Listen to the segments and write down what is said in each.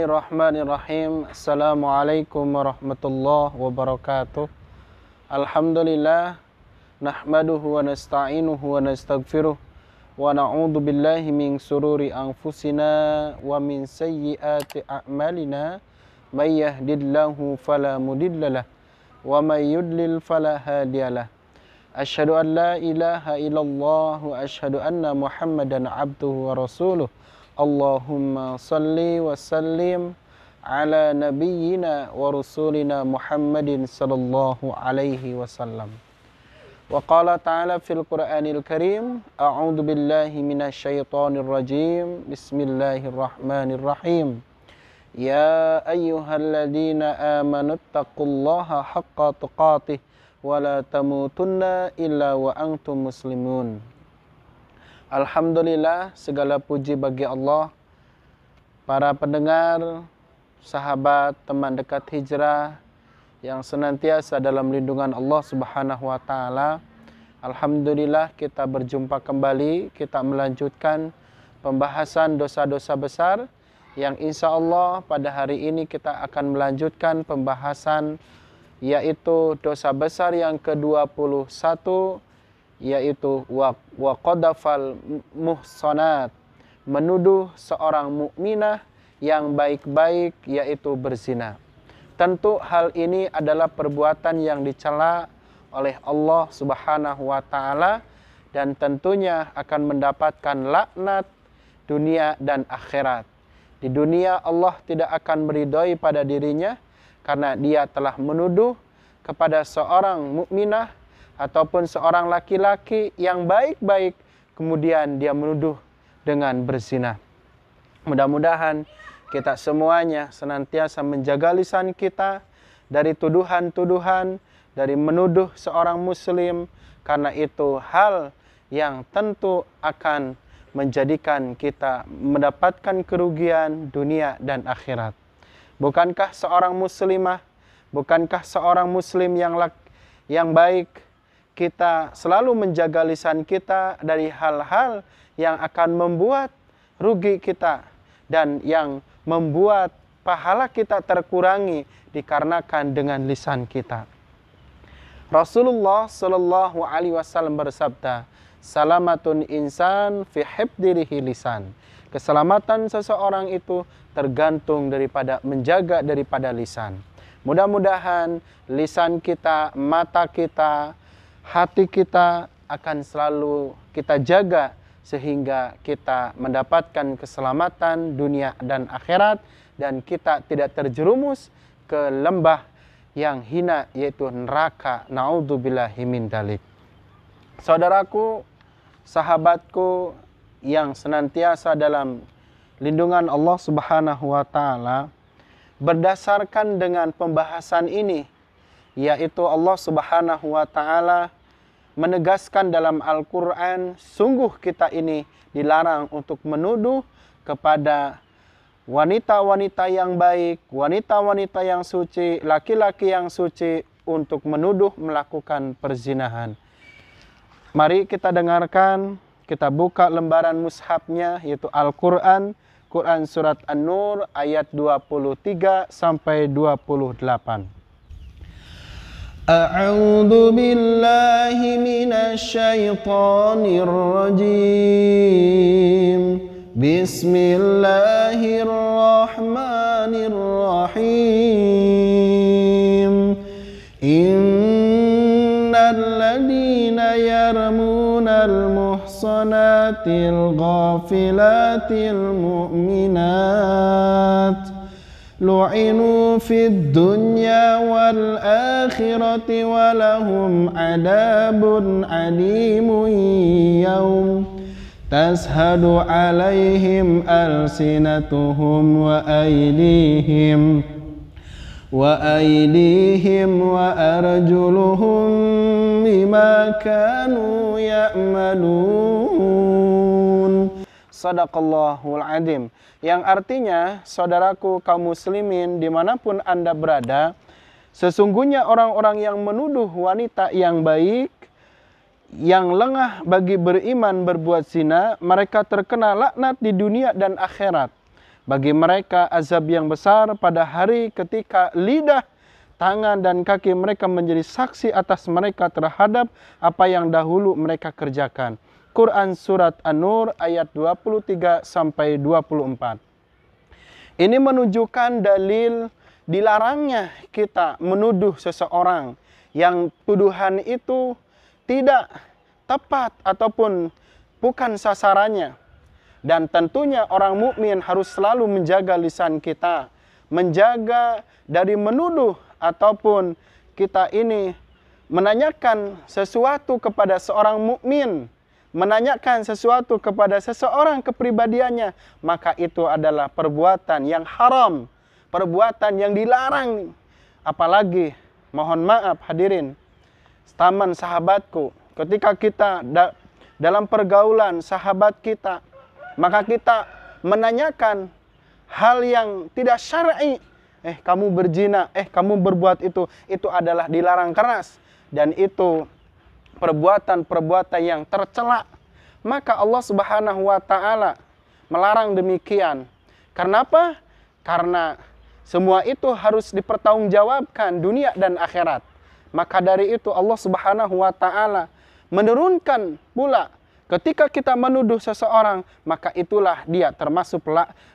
Bismillahirrahmanirrahim. Assalamualaikum warahmatullahi wabarakatuh. Alhamdulillah, nahmaduhu wa nasta'inuhu wa nastaghfiruh wa na'udzu billahi min sururi anfusina wa min sayyiati a'malina. May yahdihillahu fala mudhillalah wa may yudlil fala hadiyalah. Asyhadu an la ilaha illallah wa asyhadu anna Muhammadan abduhu wa rasuluh. Allahumma salli wa sallim ala nabiyyina wa rasulina Muhammadin sallallahu alaihi wasallam. Wa qala ta'ala fil Qur'anil Karim, a'udzu billahi minasy syaithanir rajim. Bismillahirrahmanirrahim. Ya ayyuhalladzina amanu taqullaha haqqa tuqatih wa la tamutunna illa wa antum muslimun. Alhamdulillah, segala puji bagi Allah. Para pendengar, sahabat, teman dekat hijrah yang senantiasa dalam lindungan Allah Subhanahu wa taala. Alhamdulillah, kita berjumpa kembali. Kita melanjutkan pembahasan dosa-dosa besar yang insya Allah pada hari ini kita akan melanjutkan pembahasan, yaitu dosa besar yang ke-21, yaitu wa qadafal muhsanat, menuduh seorang mukminah yang baik-baik, yaitu berzina. Tentu hal ini adalah perbuatan yang dicela oleh Allah Subhanahu wa taala dan tentunya akan mendapatkan laknat dunia dan akhirat. Di dunia Allah tidak akan meridhoi pada dirinya karena dia telah menuduh kepada seorang mukminah ataupun seorang laki-laki yang baik-baik, kemudian dia menuduh dengan berzina. Mudah-mudahan kita semuanya senantiasa menjaga lisan kita dari tuduhan-tuduhan, dari menuduh seorang muslim, karena itu hal yang tentu akan menjadikan kita mendapatkan kerugian dunia dan akhirat. Bukankah seorang muslimah, bukankah seorang muslim yang baik, kita selalu menjaga lisan kita dari hal-hal yang akan membuat rugi kita dan yang membuat pahala kita terkurangi dikarenakan dengan lisan kita. Rasulullah Shallallahu Alaihi Wasallam bersabda, "Salamatun insan fi hifdirihi lisan." Keselamatan seseorang itu tergantung daripada menjaga daripada lisan. Mudah-mudahan lisan kita, mata kita, hati kita akan selalu kita jaga sehingga kita mendapatkan keselamatan dunia dan akhirat dan kita tidak terjerumus ke lembah yang hina, yaitu neraka. Naudzubillahi min dzalik. Saudaraku, sahabatku yang senantiasa dalam lindungan Allah Subhanahu wa taala, berdasarkan dengan pembahasan ini, yaitu Allah Subhanahu wa taala menegaskan dalam Al-Quran, sungguh kita ini dilarang untuk menuduh kepada wanita-wanita yang baik, wanita-wanita yang suci, laki-laki yang suci untuk menuduh melakukan perzinahan. Mari kita dengarkan, kita buka lembaran mushafnya, yaitu Al-Quran, Quran Surat An-Nur ayat 23 sampai 28. A'udzu billahi minasy syaithanir rajim. Bismillahirrahmanirrahim. Innal ladzina yarmunal muhsanatil ghafilatil mu'minat lu'inu fid dunya wal akhirati wa lahum adabun alimun yawm tashhadu alaihim alsinatuhum wa aydihim wa arjuluhum bima kanu ya'malun. Sadaqallahul Adzim. Yang artinya, saudaraku kaum muslimin dimanapun Anda berada, sesungguhnya orang-orang yang menuduh wanita yang baik, yang lengah bagi beriman berbuat zina, mereka terkena laknat di dunia dan akhirat. Bagi mereka azab yang besar pada hari ketika lidah, tangan, dan kaki mereka menjadi saksi atas mereka terhadap apa yang dahulu mereka kerjakan. Quran Surat An-Nur ayat 23-24. Ini menunjukkan dalil dilarangnya kita menuduh seseorang yang tuduhan itu tidak tepat ataupun bukan sasarannya. Dan tentunya orang mukmin harus selalu menjaga lisan kita, menjaga dari menuduh ataupun kita ini menanyakan sesuatu kepada seorang mukmin, menanyakan sesuatu kepada seseorang kepribadiannya, maka itu adalah perbuatan yang haram, perbuatan yang dilarang. Apalagi, mohon maaf hadirin, teman sahabatku, ketika kita dalam pergaulan sahabat kita, maka kita menanyakan hal yang tidak syar'i. Kamu berzina, kamu berbuat itu adalah dilarang keras. Dan itu perbuatan-perbuatan yang tercela. Maka Allah Subhanahu wa Ta'ala melarang demikian. Kenapa? Karena semua itu harus dipertanggungjawabkan dunia dan akhirat. Maka dari itu Allah Subhanahu wa Ta'ala menurunkan pula, ketika kita menuduh seseorang, maka itulah dia termasuk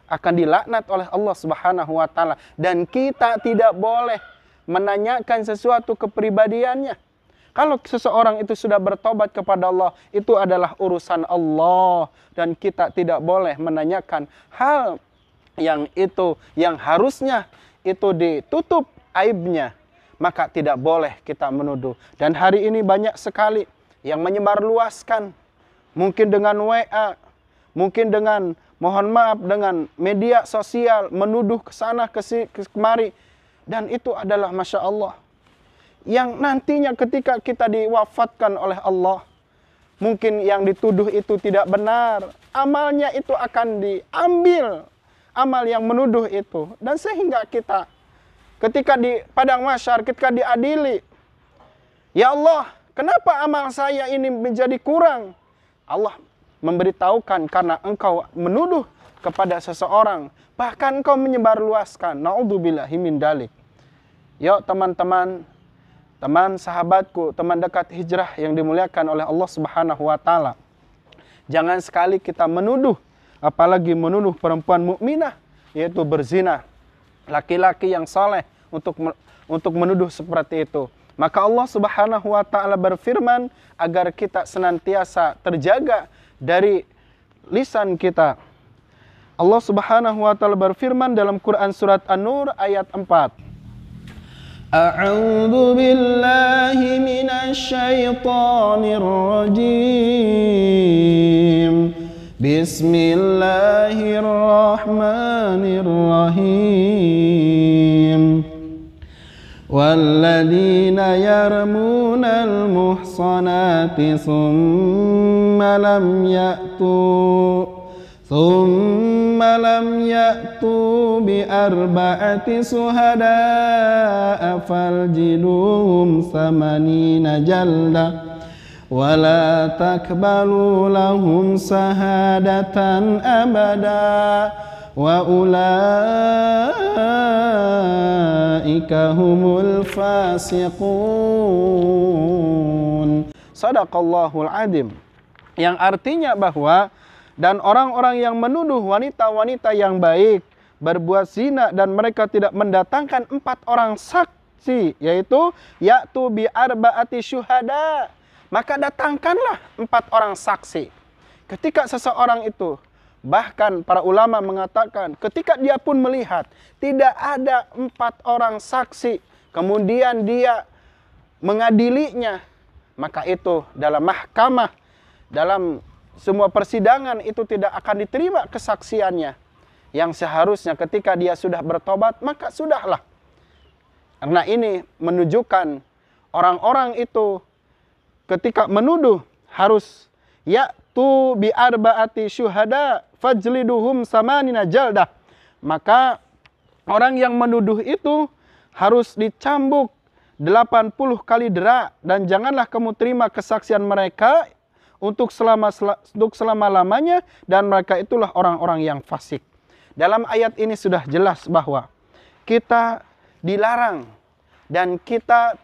akan dilaknat oleh Allah Subhanahu wa Ta'ala. Dan kita tidak boleh menanyakan sesuatu kepribadiannya. Kalau seseorang itu sudah bertobat kepada Allah, itu adalah urusan Allah. Dan kita tidak boleh menanyakan hal yang harusnya itu ditutup aibnya. Maka tidak boleh kita menuduh. Dan hari ini banyak sekali yang menyebarluaskan, mungkin dengan WA, mungkin dengan, mohon maaf, dengan media sosial, menuduh ke sana kemari. Dan itu adalah Masya Allah, yang nantinya ketika kita diwafatkan oleh Allah, mungkin yang dituduh itu tidak benar, amalnya itu akan diambil, amal yang menuduh itu. Dan sehingga kita ketika di padang mahsyar, ketika diadili, ya Allah, kenapa amal saya ini menjadi kurang? Allah memberitahukan, karena engkau menuduh kepada seseorang, bahkan engkau menyebarluaskan. Na'udzubillahi min dzalik. Yuk teman-teman, teman sahabatku, teman dekat hijrah yang dimuliakan oleh Allah Subhanahu wa Ta'ala, jangan sekali kita menuduh, apalagi menuduh perempuan mukminah, yaitu berzina, laki-laki yang saleh, untuk menuduh seperti itu. Maka Allah Subhanahu wa Ta'ala berfirman agar kita senantiasa terjaga dari lisan kita. Allah Subhanahu wa Ta'ala berfirman dalam Quran Surat An-Nur ayat 4. A'udzu billahi minasy syaithanir rajim. Bismillahirrahmanirrahim. وَالَّذِينَ يَرْمُونَ الْمُحْصَنَاتِ ثُمَّ لَمْ يَأْتُوا بِأَرْبَعَةِ شُهَدَاءَ فَاجْلِدُوهُمْ 80 جَلْدَةً وَلَا تَقْبَلُوا لَهُمْ شَهَادَةً أَبَدًا وَأُولَٰئِكَ هُمُ الْفَاسِقُونَ. Shadaqallahul Adzim. Yang artinya bahwa, dan orang-orang yang menuduh wanita-wanita yang baik berbuat zina dan mereka tidak mendatangkan 4 orang saksi, yaitu ya'tu bi arba'ati syuhada, maka datangkanlah 4 orang saksi. Ketika seseorang itu, bahkan para ulama mengatakan, ketika dia pun melihat tidak ada 4 orang saksi, kemudian dia mengadilinya, maka itu dalam mahkamah, dalam semua persidangan itu tidak akan diterima kesaksiannya. Yang seharusnya ketika dia sudah bertobat, maka sudahlah. Karena ini menunjukkan orang-orang itu ketika menuduh harus ya'tu bi arba'ati syuhada fajliduhum 80 jaldah. Maka orang yang menuduh itu harus dicambuk 80 kali dera, dan janganlah kamu terima kesaksian mereka untuk selama-lamanya, dan mereka itulah orang-orang yang fasik. dalam ayat ini sudah jelas bahwa kita dilarang dan kita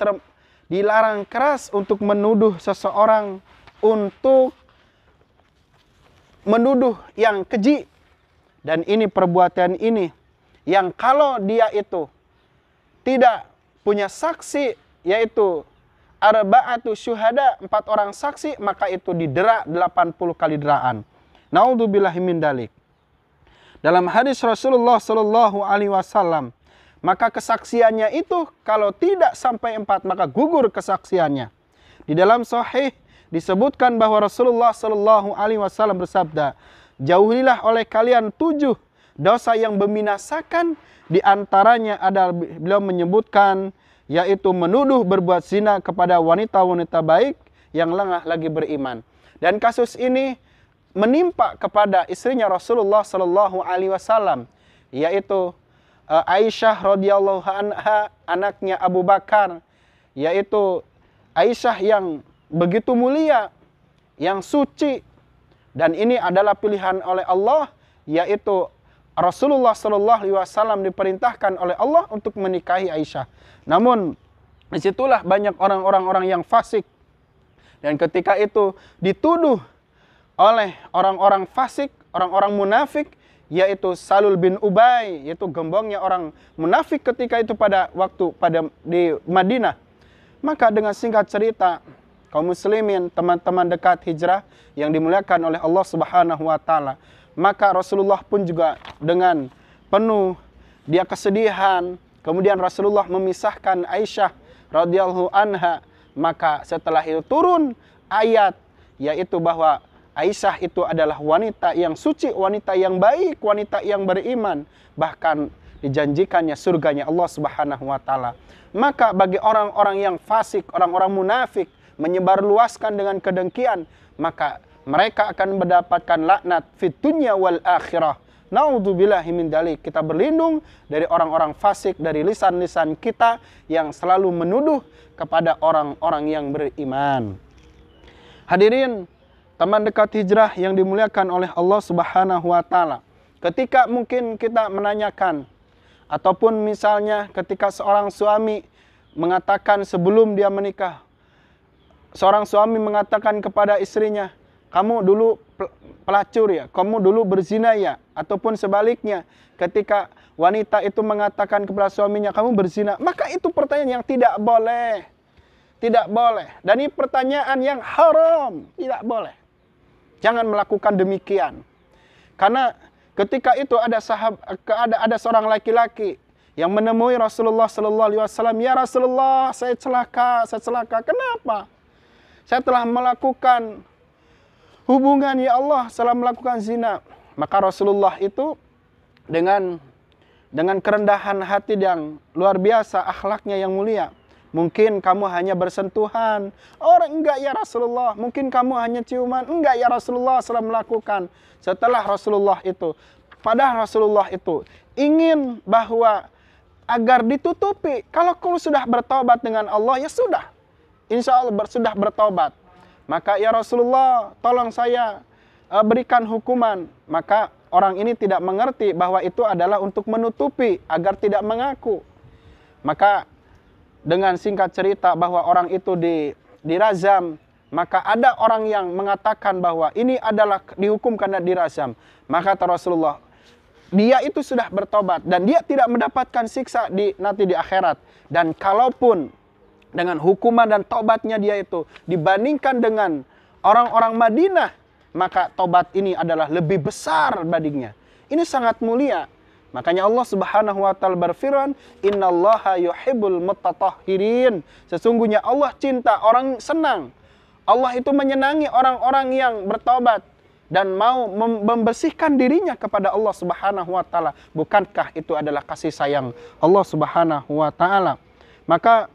dilarang keras untuk menuduh seseorang, untuk menuduh yang keji. Dan ini perbuatan ini yang kalau dia itu tidak punya saksi, yaitu arba'atu syuhada, 4 orang saksi, maka itu didera 80 kali deraan. Naudzubillahi min dalik. Dalam hadis Rasulullah sallallahu alaihi wasallam, maka kesaksiannya itu kalau tidak sampai 4 maka gugur kesaksiannya. Di dalam sahih disebutkan bahwa Rasulullah sallallahu alaihi wasallam bersabda, jauhilah oleh kalian 7 dosa yang membinasakan, di antaranya adalah beliau menyebutkan yaitu menuduh berbuat zina kepada wanita-wanita baik yang lengah lagi beriman. Dan kasus ini menimpa kepada istrinya Rasulullah sallallahu alaihi wasallam, yaitu Aisyah radhiyallahu anha, anaknya Abu Bakar, yaitu Aisyah yang begitu mulia, yang suci, dan ini adalah pilihan oleh Allah, yaitu Rasulullah sallallahu alaihi wasallam diperintahkan oleh Allah untuk menikahi Aisyah. Namun disitulah banyak orang-orang yang fasik, dan ketika itu dituduh oleh orang-orang fasik, orang-orang munafik, yaitu Salul bin Ubay, yaitu gembongnya orang munafik ketika itu pada waktu di Madinah. Maka dengan singkat cerita, kaum muslimin, teman-teman dekat hijrah yang dimuliakan oleh Allah Subhanahu wa taala, maka Rasulullah pun juga dengan penuh dia kesedihan, kemudian Rasulullah memisahkan Aisyah radhiyallahu anha. Maka setelah itu turun ayat, yaitu bahwa Aisyah itu adalah wanita yang suci, wanita yang baik, wanita yang beriman, bahkan dijanjikannya surganya Allah Subhanahu wa taala. Maka bagi orang-orang yang fasik, orang-orang munafik, menyebarluaskan dengan kedengkian, maka mereka akan mendapatkan laknat fid dunya wal akhirah. Naudzubillahi min dzalik. Kita berlindung dari orang-orang fasik, dari lisan-lisan kita yang selalu menuduh kepada orang-orang yang beriman. Hadirin, teman dekat hijrah yang dimuliakan oleh Allah Subhanahu wa taala. Ketika mungkin kita menanyakan, ataupun misalnya ketika seorang suami mengatakan sebelum dia menikah, seorang suami mengatakan kepada istrinya, kamu dulu pelacur ya, kamu dulu berzina ya, ataupun sebaliknya, ketika wanita itu mengatakan kepada suaminya, kamu berzina, maka itu pertanyaan yang tidak boleh. Tidak boleh. Dan ini pertanyaan yang haram, tidak boleh. Jangan melakukan demikian. Karena ketika itu ada seorang laki-laki yang menemui Rasulullah sallallahu alaihi wasallam, "Ya Rasulullah, saya celaka. Kenapa? Saya telah melakukan hubungan, ya Allah, setelah melakukan zina." Maka Rasulullah itu dengan kerendahan hati yang luar biasa, akhlaknya yang mulia. Mungkin kamu hanya bersentuhan. Orang enggak ya Rasulullah. Mungkin kamu hanya ciuman. Enggak ya Rasulullah, setelah melakukan. Setelah Rasulullah itu, padahal Rasulullah itu ingin bahwa agar ditutupi. Kalau kamu sudah bertobat dengan Allah, ya sudah. Insya Allah sudah bertobat. Maka ya Rasulullah, tolong saya berikan hukuman. Maka orang ini tidak mengerti bahwa itu adalah untuk menutupi agar tidak mengaku. Maka dengan singkat cerita bahwa orang itu dirazam, maka ada orang yang mengatakan bahwa ini adalah dihukum karena dirazam. Maka kata Rasulullah, dia itu sudah bertobat dan dia tidak mendapatkan siksa nanti di akhirat. Dan kalaupun dengan hukuman dan tobatnya dia itu dibandingkan dengan orang-orang Madinah, maka tobat ini adalah lebih besar bandingnya. Ini sangat mulia. Makanya Allah Subhanahu wa taala berfirman, "Innallaha yuhibbul mutatahhirin." Sesungguhnya Allah cinta orang senang. Allah itu menyenangi orang-orang yang bertobat dan mau membersihkan dirinya kepada Allah Subhanahu wa taala. Bukankah itu adalah kasih sayang Allah Subhanahu wa taala? Maka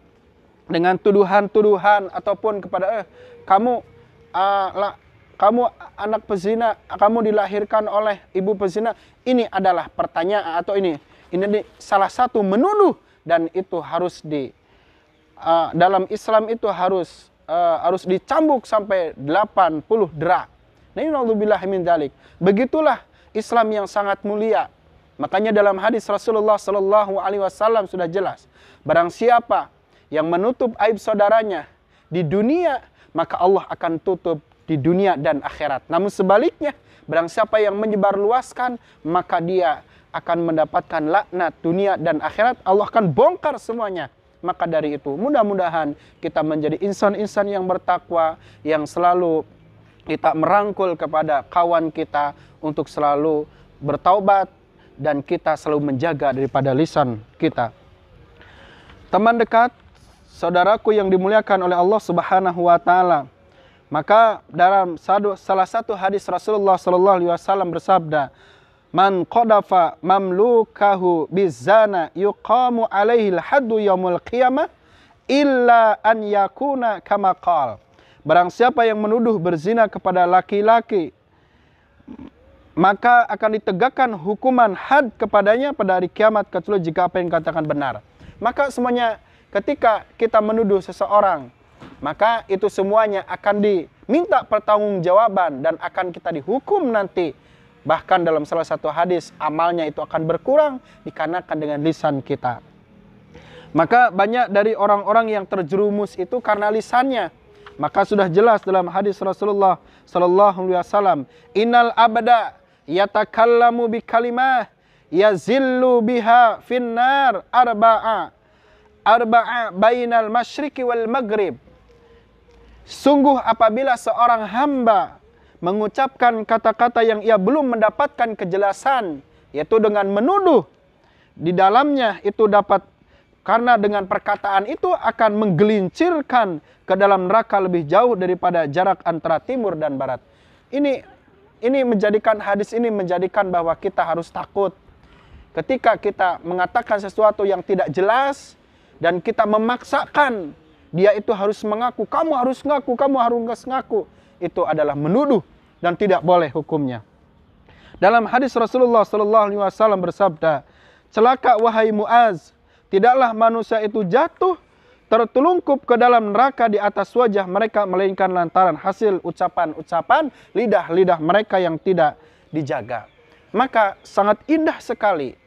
dengan tuduhan-tuduhan ataupun kepada kamu anak pezina, kamu dilahirkan oleh ibu pezina, ini adalah pertanyaan atau ini salah satu menuduh, dan itu harus dalam Islam itu harus dicambuk sampai 80 dera. Nah, naudzubillahi min dzalik. Begitulah Islam yang sangat mulia. Makanya dalam hadis Rasulullah Sallallahu Alaihi Wasallam sudah jelas, barang siapa yang menutup aib saudaranya di dunia, maka Allah akan tutup di dunia dan akhirat. Namun sebaliknya, barang siapa yang menyebarluaskan, maka dia akan mendapatkan laknat dunia dan akhirat. Allah akan bongkar semuanya. Maka dari itu, mudah-mudahan kita menjadi insan-insan yang bertakwa, yang selalu kita merangkul kepada kawan kita untuk selalu bertaubat, dan kita selalu menjaga daripada lisan kita. Teman dekat, saudaraku yang dimuliakan oleh Allah Subhanahu wa taala. Maka dalam salah satu hadis Rasulullah sallallahu alaihi wasallam bersabda, "Man qadafa mamlukahu bizana yuqamu alaihi al-haddu yaumul qiyamah illa an yakuna kama qala." Barang siapa yang menuduh berzina kepada laki-laki, maka akan ditegakkan hukuman had kepadanya pada hari kiamat, kecuali jika apa yang dikatakan benar. Maka semuanya ketika kita menuduh seseorang, maka itu semuanya akan diminta pertanggungjawaban dan akan kita dihukum nanti. Bahkan dalam salah satu hadis, amalnya itu akan berkurang dikarenakan dengan lisan kita. Maka banyak dari orang-orang yang terjerumus itu karena lisannya. Maka sudah jelas dalam hadis Rasulullah sallallahu alaihi wasallam, "Innal abada yatakallamu bi kalimah yazillu biha finnar arba'a bainal masyriqi wal maghrib." Sungguh apabila seorang hamba mengucapkan kata-kata yang ia belum mendapatkan kejelasan, yaitu dengan menuduh, di dalamnya itu dapat, karena dengan perkataan itu akan menggelincirkan ke dalam neraka lebih jauh daripada jarak antara timur dan barat. Ini menjadikan hadis ini menjadikan bahwa kita harus takut ketika kita mengatakan sesuatu yang tidak jelas dan kita memaksakan dia itu harus mengaku, kamu harus ngaku, kamu harus ngaku. Itu adalah menuduh dan tidak boleh hukumnya. Dalam hadis Rasulullah sallallahu alaihi wasallam bersabda, "Celaka wahai Muaz, tidaklah manusia itu jatuh tertelungkup ke dalam neraka di atas wajah mereka, melainkan lantaran hasil ucapan-ucapan lidah-lidah mereka yang tidak dijaga." Maka sangat indah sekali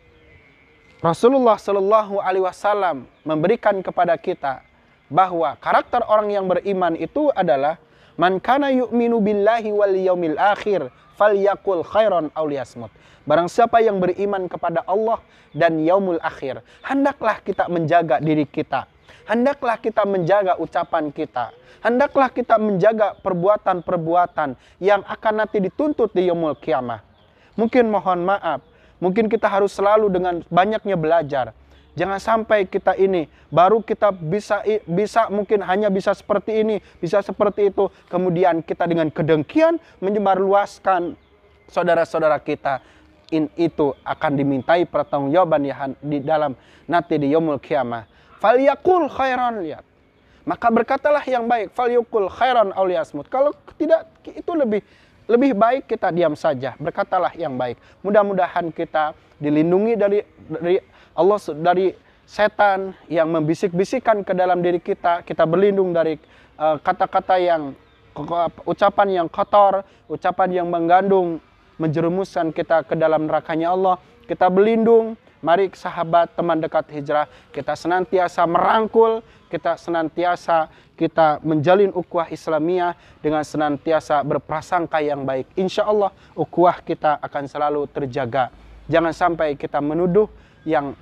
Rasulullah Shallallahu Alaihi Wasallam memberikan kepada kita bahwa karakter orang yang beriman itu adalah man kana yu'minu billahi wal yaumil akhir falyaqul khairan aw liyasmut. Barang siapa yang beriman kepada Allah dan yaumul akhir, hendaklah kita menjaga diri kita. Hendaklah kita menjaga ucapan kita. Hendaklah kita menjaga perbuatan-perbuatan yang akan nanti dituntut di yaumul kiamah. Mungkin mohon maaf, mungkin kita harus selalu dengan banyaknya belajar. Jangan sampai kita ini baru kita bisa mungkin hanya bisa seperti ini, bisa seperti itu, kemudian kita dengan kedengkian menyebarluaskan saudara-saudara kita. Itu akan dimintai pertanggungjawaban di dalam nanti di yaumul kiamah. Falyaqul khairan lihat. Maka berkatalah yang baik, falyaqul khairan aw liyasmut. Kalau tidak, itu lebih baik kita diam saja, berkatalah yang baik. Mudah-mudahan kita dilindungi dari Allah, dari setan yang membisik-bisikan ke dalam diri kita. Kita berlindung dari kata-kata yang, ucapan yang kotor, ucapan yang mengandung, menjerumuskan kita ke dalam nerakanya Allah. Kita berlindung. Mari sahabat, teman dekat hijrah, kita senantiasa merangkul, kita senantiasa menjalin ukhuwah Islamiyah dengan senantiasa berprasangka yang baik. Insya Allah ukhuwah kita akan selalu terjaga. Jangan sampai kita menuduh yang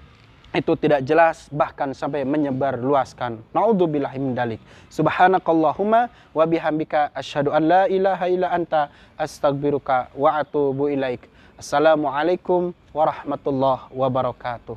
itu tidak jelas, bahkan sampai menyebar luaskan. Na'udzubillahi min dzalik. Subhanakallahumma wa bihamdika asyhadu an la ilaha illa anta astaghfiruka wa atubu ilaik. Assalamualaikum warahmatullahi wabarakatuh.